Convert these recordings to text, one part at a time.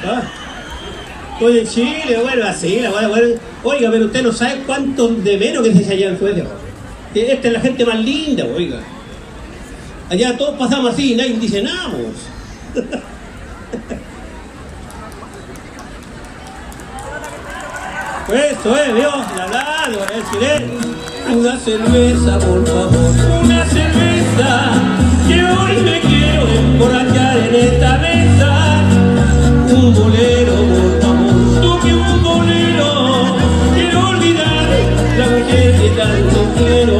¿Ah? Estoy en Chile, bueno, así, bueno. Oiga, pero usted no sabe cuánto de menos que se hace allá en Suecia. Esta es la gente más linda, oiga. Allá todos pasamos así y nadie dice nada, pues. Eso es, Dios, el silencio. Una cerveza, por favor, una cerveza, que hoy me quiero emborrachar en esta mesa. Un bolero, por favor, toque un bolero, quiero olvidar la mujer que tanto quiero.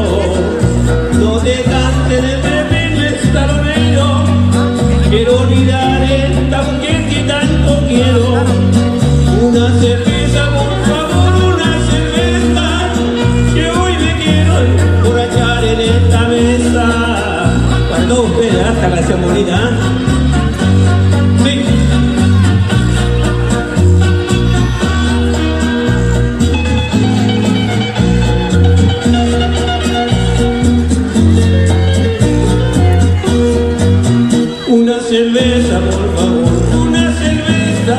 No te canten el tremendo estalonero, quiero olvidar esta mujer que tanto quiero. Una cerveza, por favor, una cerveza, que hoy me quiero emborrachar en esta mesa. Para todos ustedes, esta canción bonita, sí. Una cerveza, por favor, una cerveza,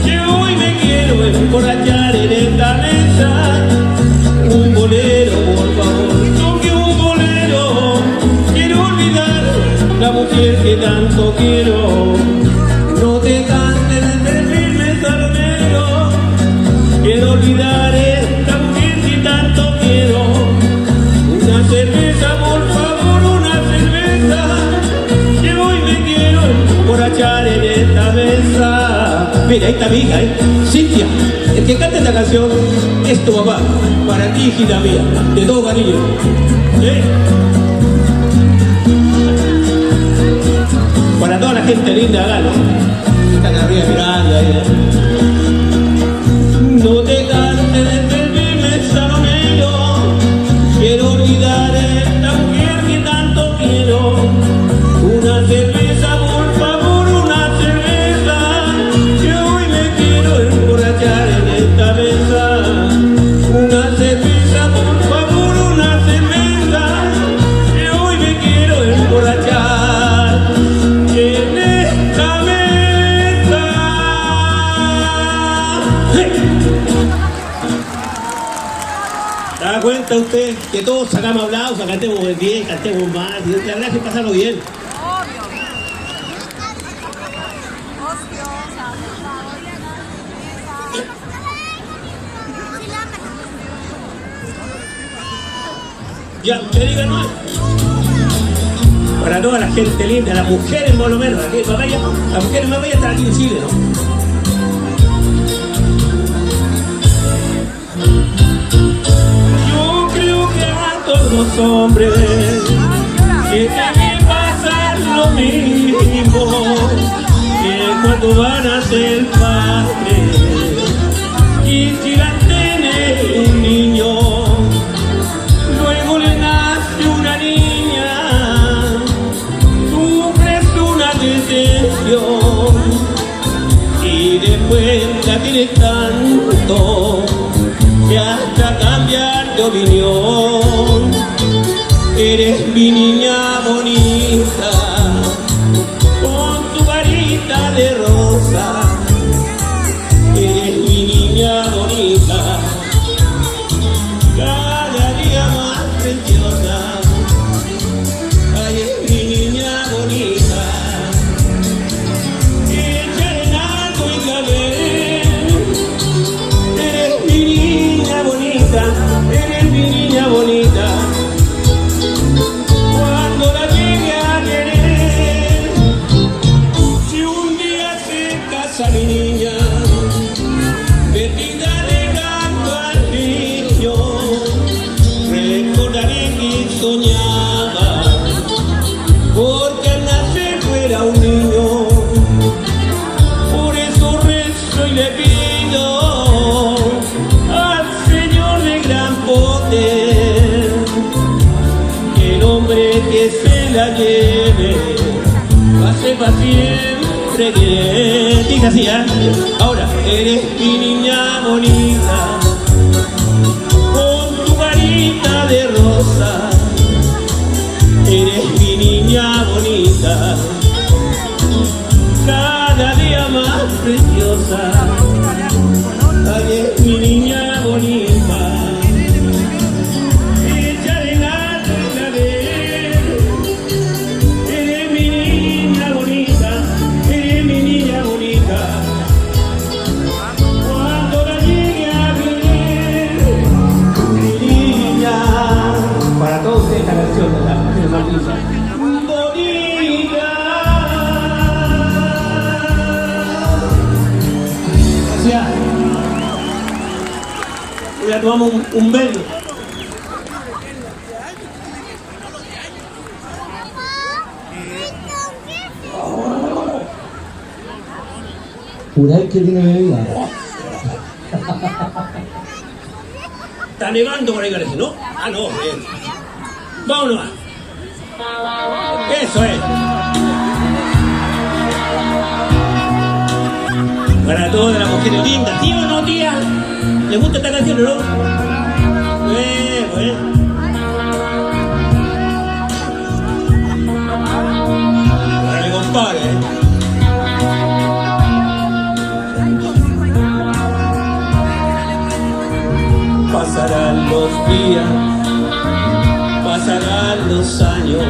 que hoy me quiero emborrachar en esta mesa. Un bolero, por favor, toque un bolero, quiero olvidar la mujer que tanto quiero. No te cantes el firme salonero, quiero olvidar esta mujer que tanto quiero. Una cerveza, por favor, una cerveza, que hoy me quiero emborrachar en esta mesa. Mira, ahí está mi hija, Cintia. El que canta esta canción es tu papá. Para ti, hijita mía, de todo cariño. Para toda la gente linda, acá, ¿no? Están arriba mirando ahí. No te cantes desde el primer salonero, quiero olvidar esta mujer que tanto quiero. Una cerveza, por favor, una cerveza, que hoy me quiero emborrachar en esta mesa. Una cerveza, por favor, una cerveza, que hoy me quiero emborrachar en esta mesa. ¡Hey! ¿Se da cuenta usted que todos sacamos aplausos, cantemos bien, cantemos más? Y la verdad es que pasarlo bien. Ya, usted diga no. Para toda la gente linda, las mujeres por lo menos, aquí, las mujeres más bellas están aquí en Chile, ¿no? Yo creo que a todos los hombres que debe pasar lo mismo, que cuando van a ser padres quisieran tener un niño. Luego le nace una niña, sufres una decepción y después la tienes tanto que hasta cambiar de opinión. Eres mi niña bonita, con tu varita de rosa. Eres mi niña bonita, cada día más preciosa. Ay, es mi niña bonita, hecha en algo y cabel. Eres mi niña bonita, eres mi niña bonita. Cuando la llegue a querer, si un día se casa mi niña, vestida de blanco al niño, recordaré que soñaba, porque al nacer fuera un niño. Por eso rezo y le pido al Señor de gran poder, que el hombre que se la lleve pase para siempre que dice así, ¿eh? Ahora, eres mi niña bonita, con tu varita de rosa. Eres mi niña bonita, cada día más preciosa. Ay, es mi niña bonita. Ella de Navidad. Eres mi niña bonita. Eres mi niña bonita. Cuando la llegue a ver, mi niña. Para todos ustedes esta canción de la Martínez. Ya tomamos un velo. Juráis que tiene bebida. Está nevando por ahí, parece, ¿no? Ah, no, bien. Vámonos. Eso es. Para todas las mujeres lindas. ¿Tío o no, tía? ¿Le gusta esta canción o no? Bueno. Para mi compadre, Pasarán los días, pasarán los años,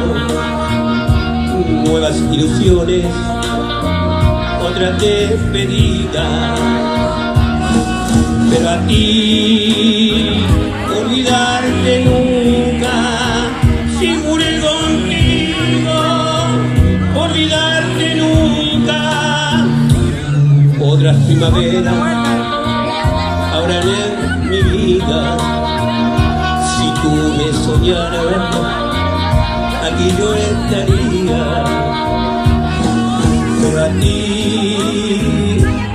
nuevas ilusiones, otra despedida. Pero a ti, olvidarte nunca, si juré contigo, olvidarte nunca. Otras primaveras habrán en mi vida, si tú me soñaras, aquí yo estaría. Pero a ti,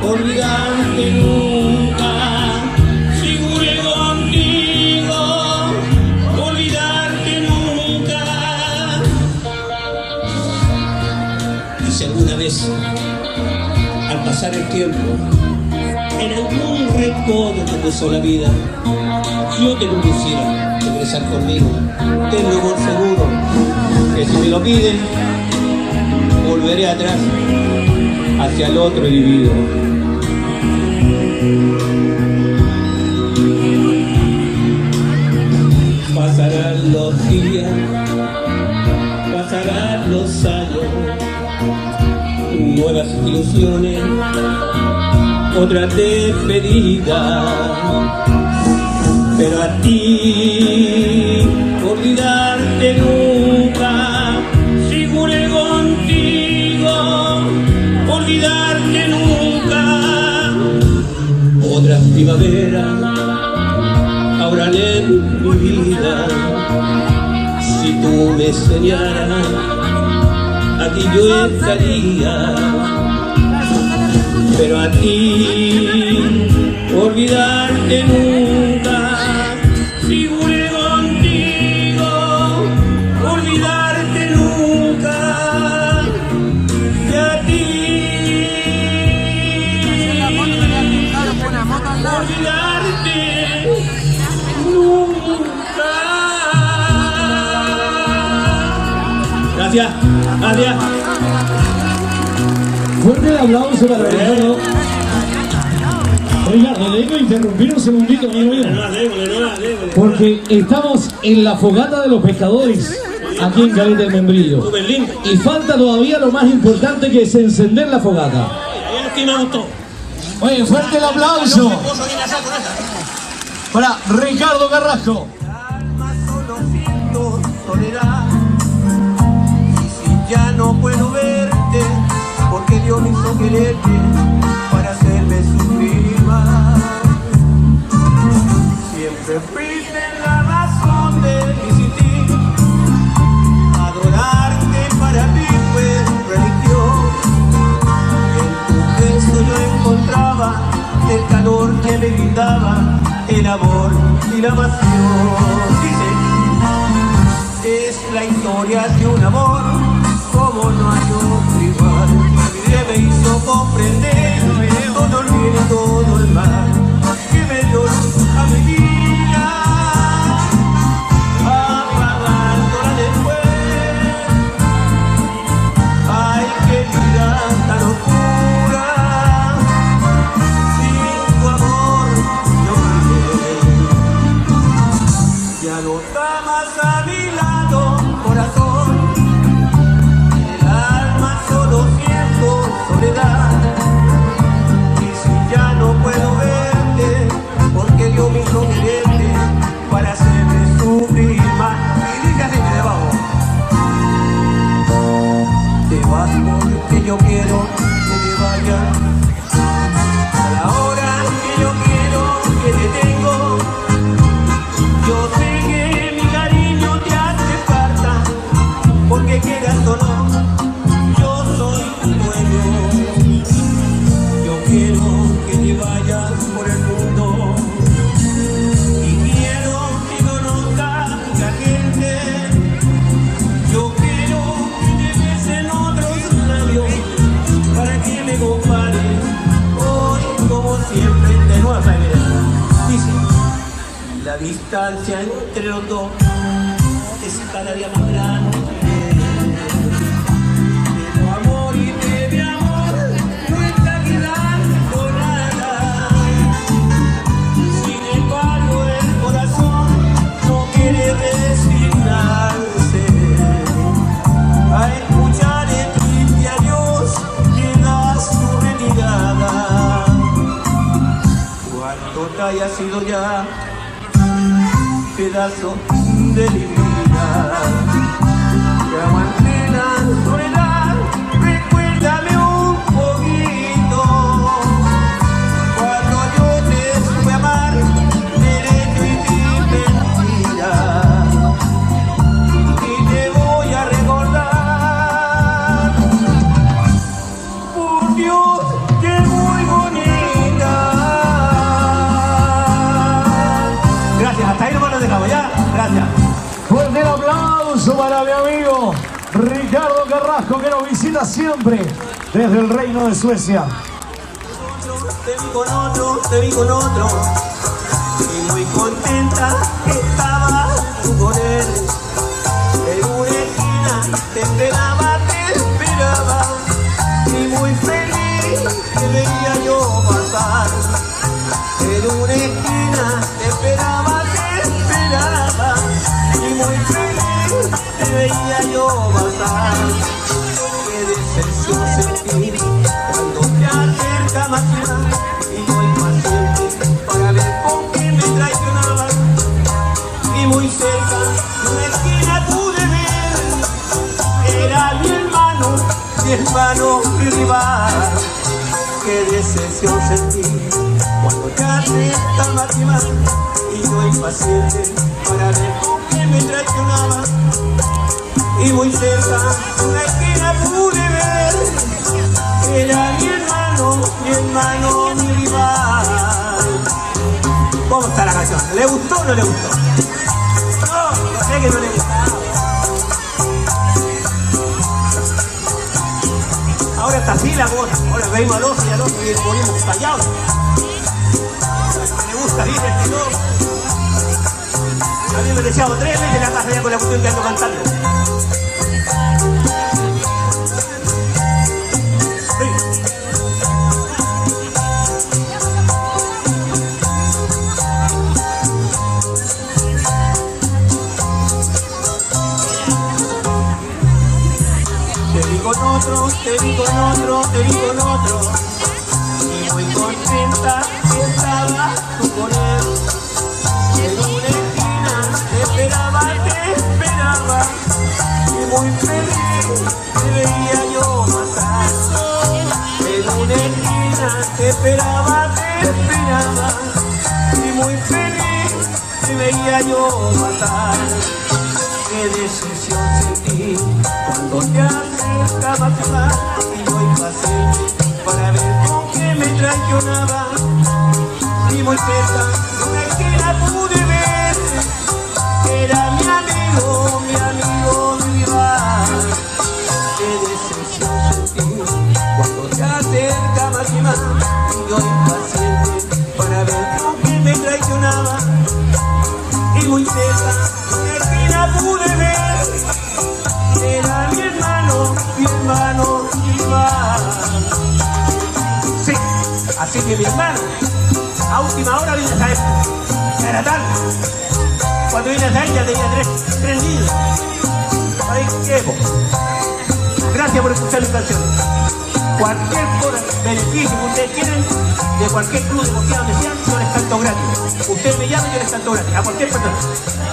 olvidarte nunca, si juré contigo, olvidarte nunca. Y si alguna vez, al pasar el tiempo, en algún recodo te puso la vida, yo te conduciera a regresar conmigo, tenlo por seguro, que si me lo piden, volveré atrás hacia el otro vivido. Pasarán los días, pasarán los años, nuevas ilusiones, otra despedida. Pero a ti, olvidarte nunca, si juré contigo, olvidarte nunca. Otras primaveras habrán en mi vida, si tú me enseñaras, aquí yo estaría. Pero a ti, olvidarte nunca, si juré contigo, olvidarte nunca. Y a ti, olvidarte nunca. Gracias, gracias. Fuerte el aplauso para Ricardo. Ricardo, le digo interrumpir un segundito, amigo mío. Porque estamos en la fogata de los pescadores, aquí en Caleta del Membrillo. Y falta todavía lo más importante, que es encender la fogata. Oye, fuerte el aplauso para Ricardo Carrasco. Ya no puedo verte, porque Dios me hizo quererte para hacerme sufrir más. Siempre fuiste la razón de mi existir. Adorarte para mí fue religión. En tu gesto yo encontraba el calor que me brindaba el amor y la pasión. Dice, es la historia de un amor como no hay otro igual. Mi vida me hizo comprender todo el bien y todo el mal que me dio a mi vida, apagándola después. Ay, qué vida tan oscura. que yo quiero que te vayas, a la hora que yo quiero que te tengo. Yo sé que mi cariño te hace falta, porque quieras o no, yo soy tu dueño. Yo quiero que te vayas por el mundo y quiero que conozcas la gente. Yo quiero que te besen otros labios para que me compares hoy como siempre. De nuevo, dice: la distancia entre los dos es cada día más grande. De tu amor y de mi amor no está quedando nada. Sin embargo el corazón no quiere resignarse a escuchar el triste adiós que das tu retirada. Cuando te haya sido ya pedazo de mi vida, que aguanté la soledad, recuérdame un poquito. Cuando yo te supe amar, derecho y sin mentira, y te voy a recordar. Por Dios, que muy bonita. Gracias, hasta ahí nomás lo dejamos ya. Gracias. Fuerte el aplauso para mi amigo Ricardo Carrasco, que nos visita siempre desde el Reino de Suecia. Te vi con otro, te vi con otro, y muy contenta estaba tú con él. En una esquina te esperaba, y muy feliz te veía yo pasar. En una esquina te esperaba, y muy feliz te veía yo pasar. Qué decepción sentí cuando te acerca más y yo impaciente para ver con quién me traicionaba. Y muy cerca de una esquina pude ver, era mi hermano, mi rival. Qué decepción sentí cuando te acerca más y yo impaciente para ver con quién me traicionaba. Y muy cerca de una esquina pude ver, era mi hermano, mi rival. ¿Cómo está la canción? ¿Le gustó o no le gustó? No, sé que no le gusta. Ahora está así la cosa, ahora veis al otro y al otro y ponemos callados. Me gusta, dice que no. A mí me deseado 3 veces en la casa ya con la cuestión que ando cantando. Sí. Te vi con otro, te vi con otro, te vi con otro, y muy contenta estaba tú con él. En una esquina te esperaba, y muy feliz te veía yo pasar. En una esquina te esperaba, y muy feliz te veía yo pasar. Qué decepción sentí cuando te acercaba y yo impaciente para ver con quién me traicionaba. Y muy cerca de una esquina pude ver, era mi amigo, mi rival. Qué decepción sentí cuando te acercaba y yo impaciente para ver con quién me traicionaba. Y muy cerca de una esquina pude ver, era mi hermano, rival. Sí, así que mi hermano, a última hora vine a saber, ya era tarde. Cuando vine a saber ya tenía 3 niños. Ay, qué época. Gracias por escuchar mis canciones. Cualquier beneficio que ustedes quieren, de cualquier club de deportivo donde sean, yo les canto gratis. Ustedes me llaman y yo les canto gratis, a cualquier persona,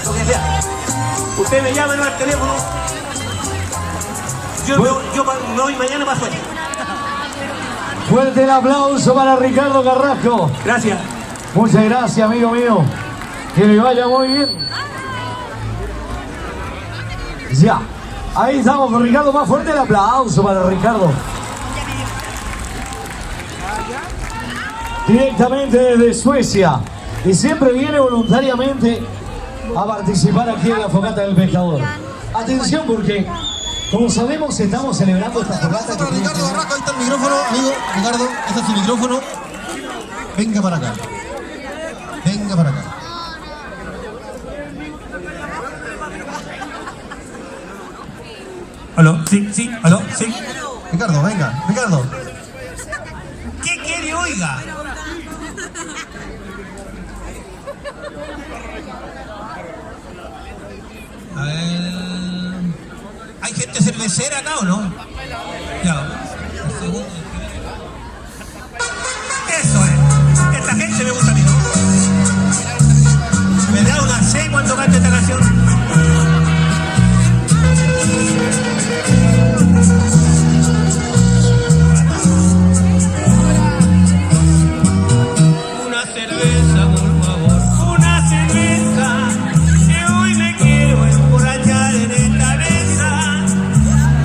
lo que sea. Ustedes me llaman al teléfono Yo me voy mañana para Suecia. Fuerte el aplauso para Ricardo Carrasco. Gracias. Muchas gracias, amigo mío. Que le vaya muy bien. Ya. Ahí estamos con Ricardo. Más fuerte el aplauso para Ricardo. Directamente desde Suecia. Y siempre viene voluntariamente a participar aquí en la Fogata del Pescador. Atención porque, como sabemos, estamos celebrando esta fogata. Para Ricardo Carrasco, ahí está el micrófono, amigo. Ricardo, este es su micrófono. Venga para acá. Venga para acá. Aló, sí, aló, sí. Ricardo, venga, Ricardo. ¿Qué quiere, oiga? A ver. ¿Hay gente cervecera acá o no? Ya. Eso es. Esta gente me gusta a mí, ¿no? Me da una C cuando cante esta canción. Una cerveza, por favor. Una cerveza. Que hoy me quiero emborrachar en esta mesa.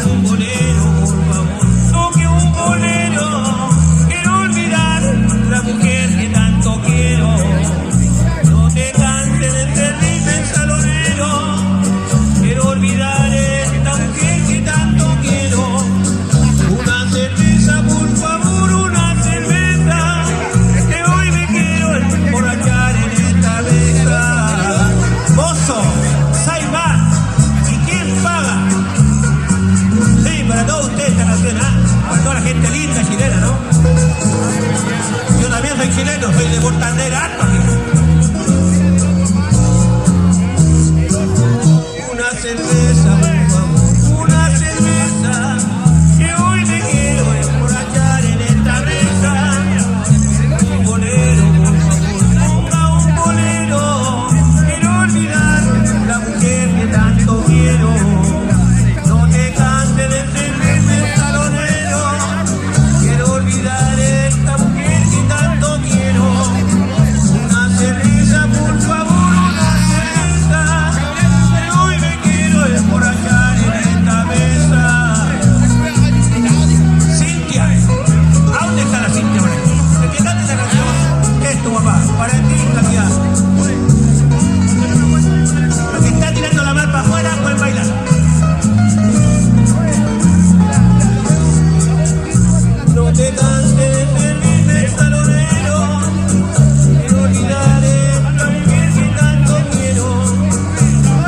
Un bolero, por favor. Toque un bolero. Quiero olvidar la mujer que tanto quiero. No te canses de servirme el salonero. Quiero olvidar esta mujer que tanto quiero. Una cerveza, por favor, una cerveza. Que hoy me quiero emborrachar en esta mesa. Mozo, Saibá, ¿y quién paga? Sí, para todos ustedes esta canción, ¿ah? Para toda la gente linda chilena, ¿no? Yo también soy chileno, soy de Portandera, harto aquí. Una cerveza, por favor, una cerveza. Que hoy me quiero emborrachar en esta mesa. Un bolero, por favor, ponga un bolero. Quiero olvidar la mujer que tanto quiero. No te canses de servirme el salonero. Quiero olvidar esta mujer que tanto quiero. Una cerveza, por favor, una cerveza. Que hoy me quiero emborrachar en esta mesa. Cintia, ¿a dónde está la Cintia por aquí? ¿De qué canta esta canción? Esto, papá, para ti, calidad. Lo que está tirando la mano para afuera, pueden bailar. No te canses de servirme el salonero. Quiero olvidar esta mujer que tanto quiero.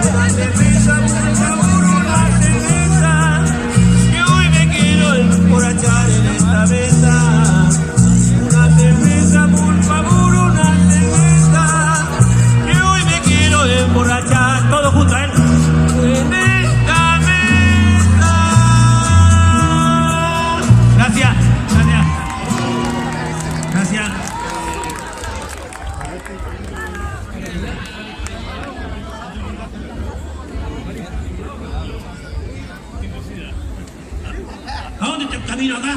Una cerveza, por favor, una cerveza. Que hoy me quiero emborrachar en esta mesa. Una cerveza, por favor, una cerveza. Que hoy me quiero emborrachar. Todos juntos, ¿eh? En esta mesa. Gracias, gracias. Gracias. ¿A dónde está el camino acá?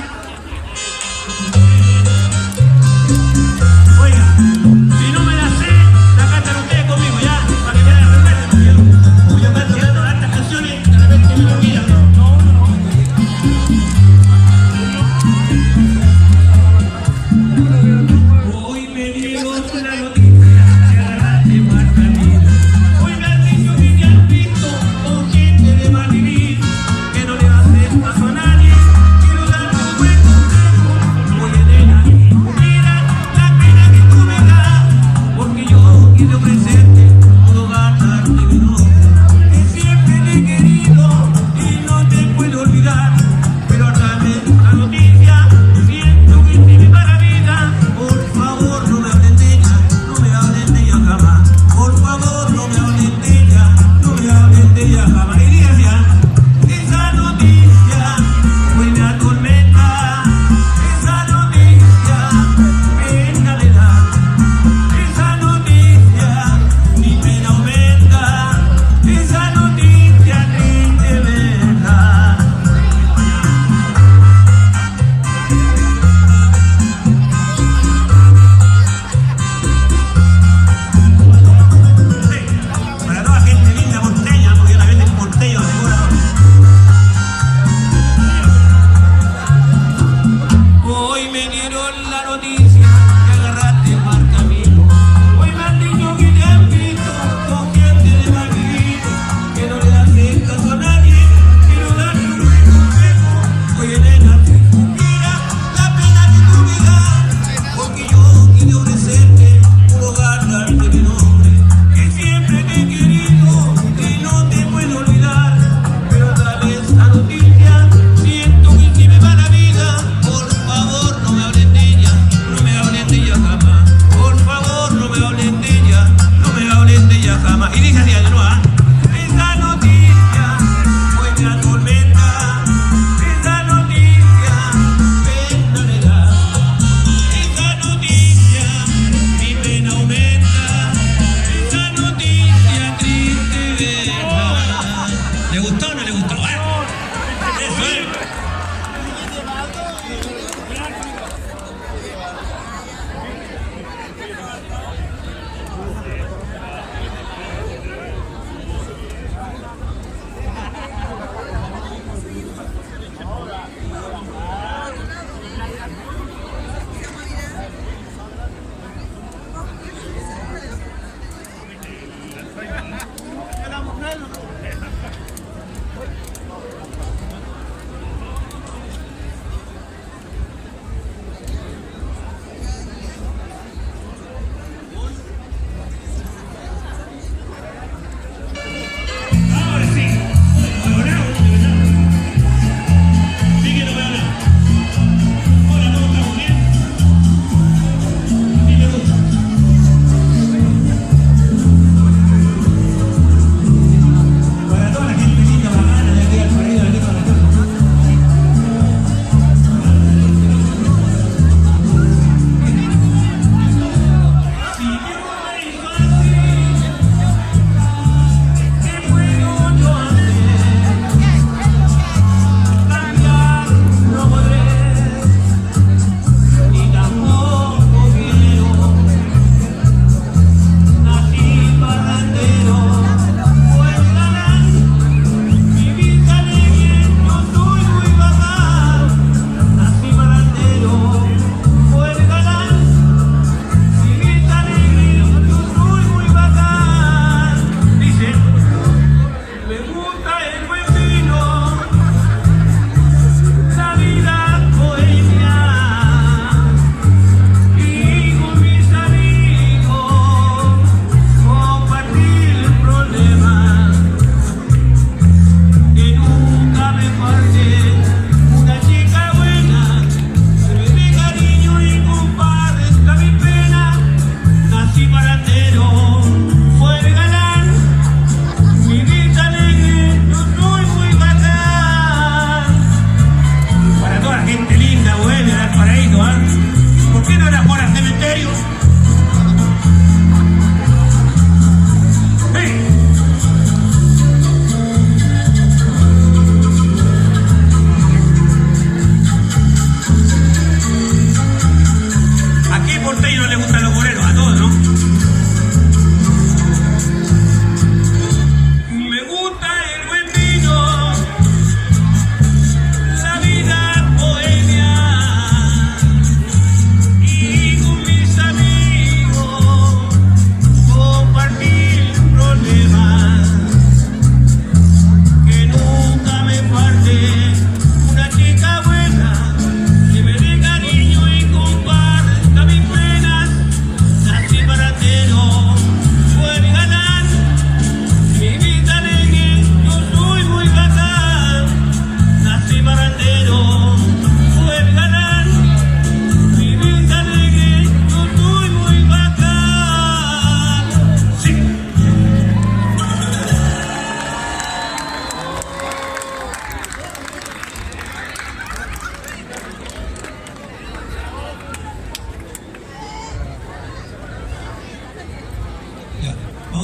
Oiga, si no me la sé, la cantan ustedes conmigo, ¿ya? Para que me la recuerden, porque yo canto hartas canciones, de repente me lo olvidan. Hoy me dieron la noticia que agarraste mal camino. Hoy me han dicho que te han visto con gente de mal vivir, que no le haces caso a nadie. Quiero darte un buen consejo. Oye, nena, mira la pena que tú me das.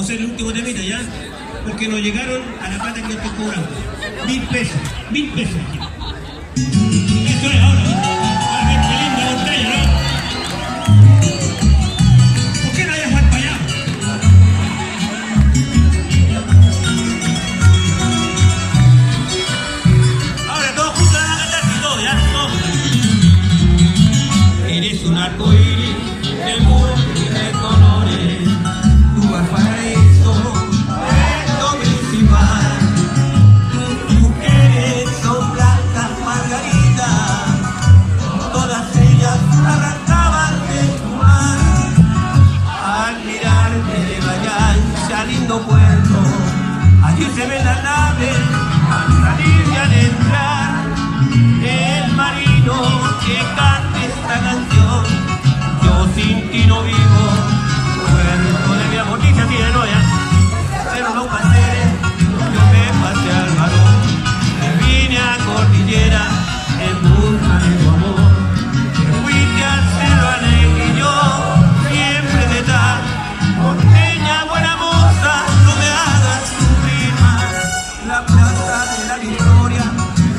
hacer el último temita ya, porque nos llegaron a la plata que yo estoy cobrando. 1000 pesos, 1000 pesos. Eso es ahora. A ver, qué linda botella, ¿no? ¿Por qué no hay Juan para allá? Ahora todos juntos van a cantar y todo, ya, todos. Eres un arcoíris de múltiples colores. Tu paraíso es lo principal. Tus mujeres son blancas margaritas, todas ellas arrancaban de tu mar. Al mirarte de Vallancha, lindo puerto, allí se ven las naves al salir y al entrar. El marino que cante esta canción, yo sin ti no vivo. Puerto de mi amor, dice así de noia, pero no pasé, yo me pasé al varón. Me vine a Cordillera en busca de tu amor. Me fuiste al cerro alegre y yo siempre detrás. Porteña, buena moza, no me hagas sufrir más. La plaza de la Victoria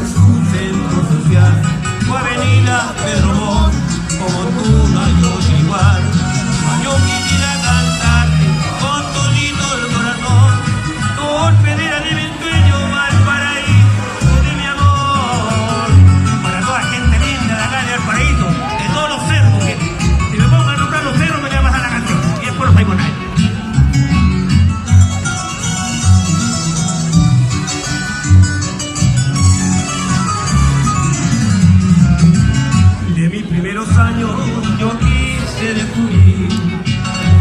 es un centro social. Tu avenida Pedro Montt, como tú no hay otro igual. Yo quisiera cantarte con todito el corazón, tu hospedera de mi sueño, Valparaíso de mi amor. Para toda gente linda de acá de Valparaíso, de todos los cerros, porque si me pongo a nombrar los cerros me voy a pasar la canción y después los traigo nadie. De mis primeros años yo quise descubrir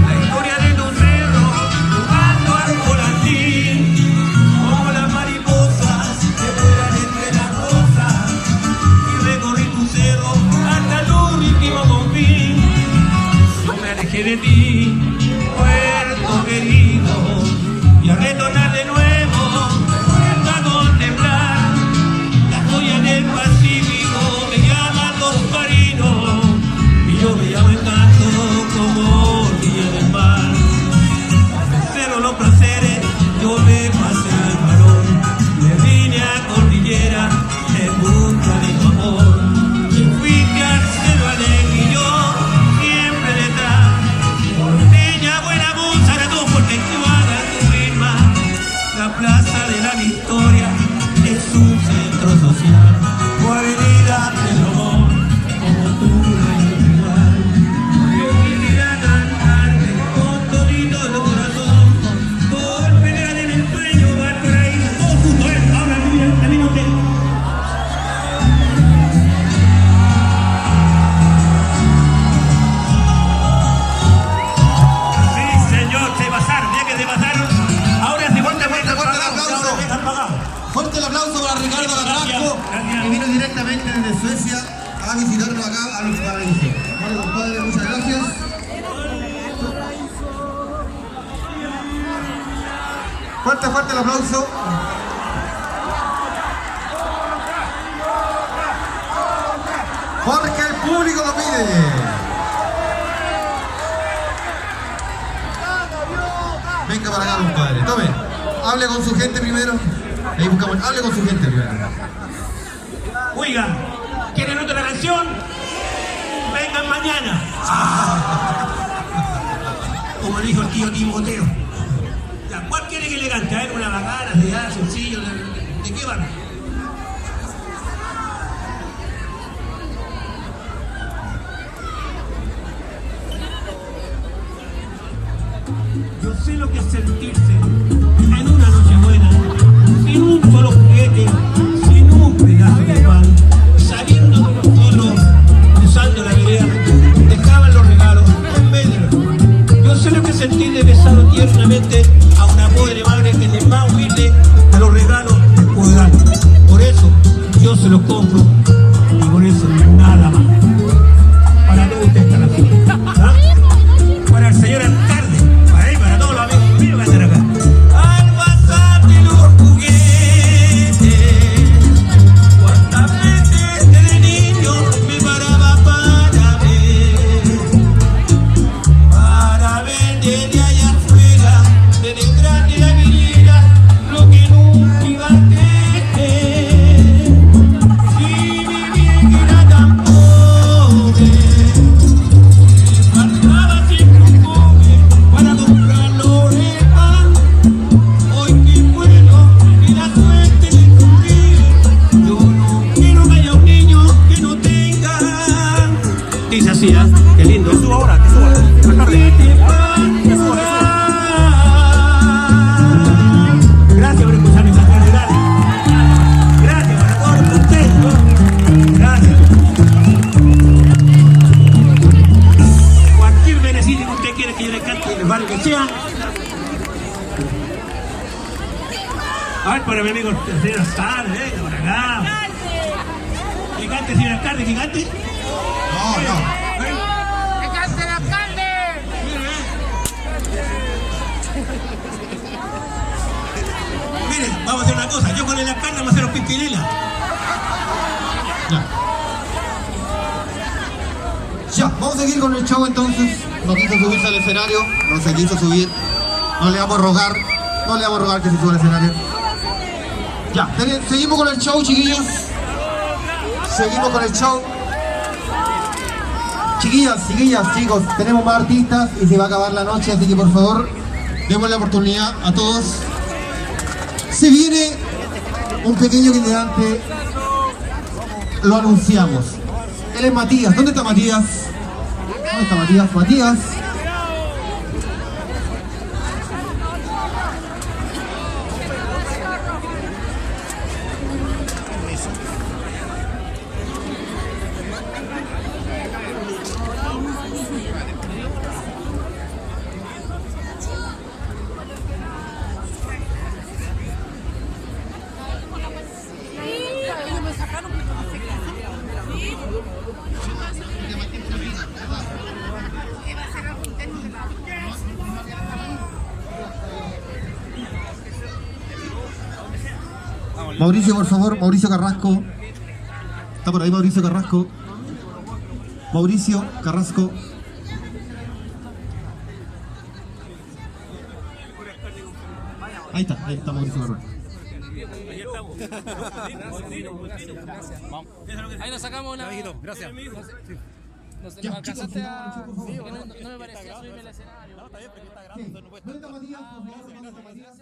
la historia de tu cerro, jugando al volantín, como las mariposas que vuelan entre las rosas, y recorrí tu cerro hasta el último confín. No me alejé de ti, puerto querido, y al retornar de nuevo vuelvo a contemplar las joyas del Pacífico. Me llaman los marinos y yo me llamo Encanto, como orilla del mar. Pero los placeres yo me pasé al varón. Me vine a Cordillera en busca de tu amor. Me fuiste al cerro alegre y yo siempre detrás. Porteña, buena moza, ahora todos porque tú hagas tu firma. La plaza de la Victoria es un centro social. Tu avenida Pedro Montt, como tú no hay otro igual. Yo quisiera cantarte con todito el corazón, por pelea de mi sueño, Valparaíso, todos juntos, ahora a mí no te... Sí, señor, se pasaron, ya que se pasaron, ahora se Fuerte el aplauso. Fuerte el aplauso para Ricardo Carrasco, que vino directamente desde Suecia a visitarnos acá a los paraísos. Vale, compadre, muchas gracias. Fuerte el aplauso. Porque el público lo pide. Venga para acá, compadre. Tome. Hable con su gente primero. Ahí buscamos. Hable con su gente primero. Oiga, ¿quieren otra canción? Vengan mañana. Como dijo el tío Timoteo. Ya, ¿cuál quiere que le cante? A ver, una bacana, de sencillo, ¿de qué van? Yo sé lo que es sentirse en una noche buena, sin un solo juguete, sin un pedazo de pan, sabiendo que nosotros, cruzando la vereda, dejaban los regalos en medio. Yo sé lo que sentí de besar tiernamente a una pobre madre que es más humilde de los regalos que puedo dar. Por eso yo se los compro y por eso nada más. Para todos ustedes esta canción, ¿ah? Para el señor Alcalde, para él, para todos los amigos míos que están acá. Al WhatsApp. poesía. Qué lindo. Que suba ahora, que suba. Más tarde. Que suba, que suba. Gracias por escuchar mis canciones. Gracias para todos ustedes. Gracias. Cualquier beneficio que usted quiera que yo le cante, les vale que sea. A ver, para mi amigo el señor Ascar, venga por acá. Que cante, señor Ascar, que cante. No. ¡Que cante el alcalde! Miren, vamos a hacer una cosa. Yo con el alcalde vamos a hacer los pimpinela. Ya, vamos a seguir con el show entonces. No quiso subirse al escenario, no se quiso subir. No le vamos a rogar que se suba al escenario. Ya, seguimos con el show, chiquillos. Seguimos con el show. Chiquillas, chicos, tenemos más artistas y se va a acabar la noche, así que por favor, demos la oportunidad a todos. Se viene un pequeño cantante, lo anunciamos. Él es Matías. ¿Dónde está Matías? ¿Dónde está Matías? Matías. Mauricio, por favor, Mauricio Carrasco. Está por ahí Mauricio Carrasco. Mauricio Carrasco. Ahí está Mauricio Carrasco. Ahí nos sacamos una... Gracias. Nos alcanzaste a... No me parecía subirme al escenario. No, está bien, porque está grabando, entonces no puede estar. ¿Dónde está Matías? Por favor, ¿dónde está Matías?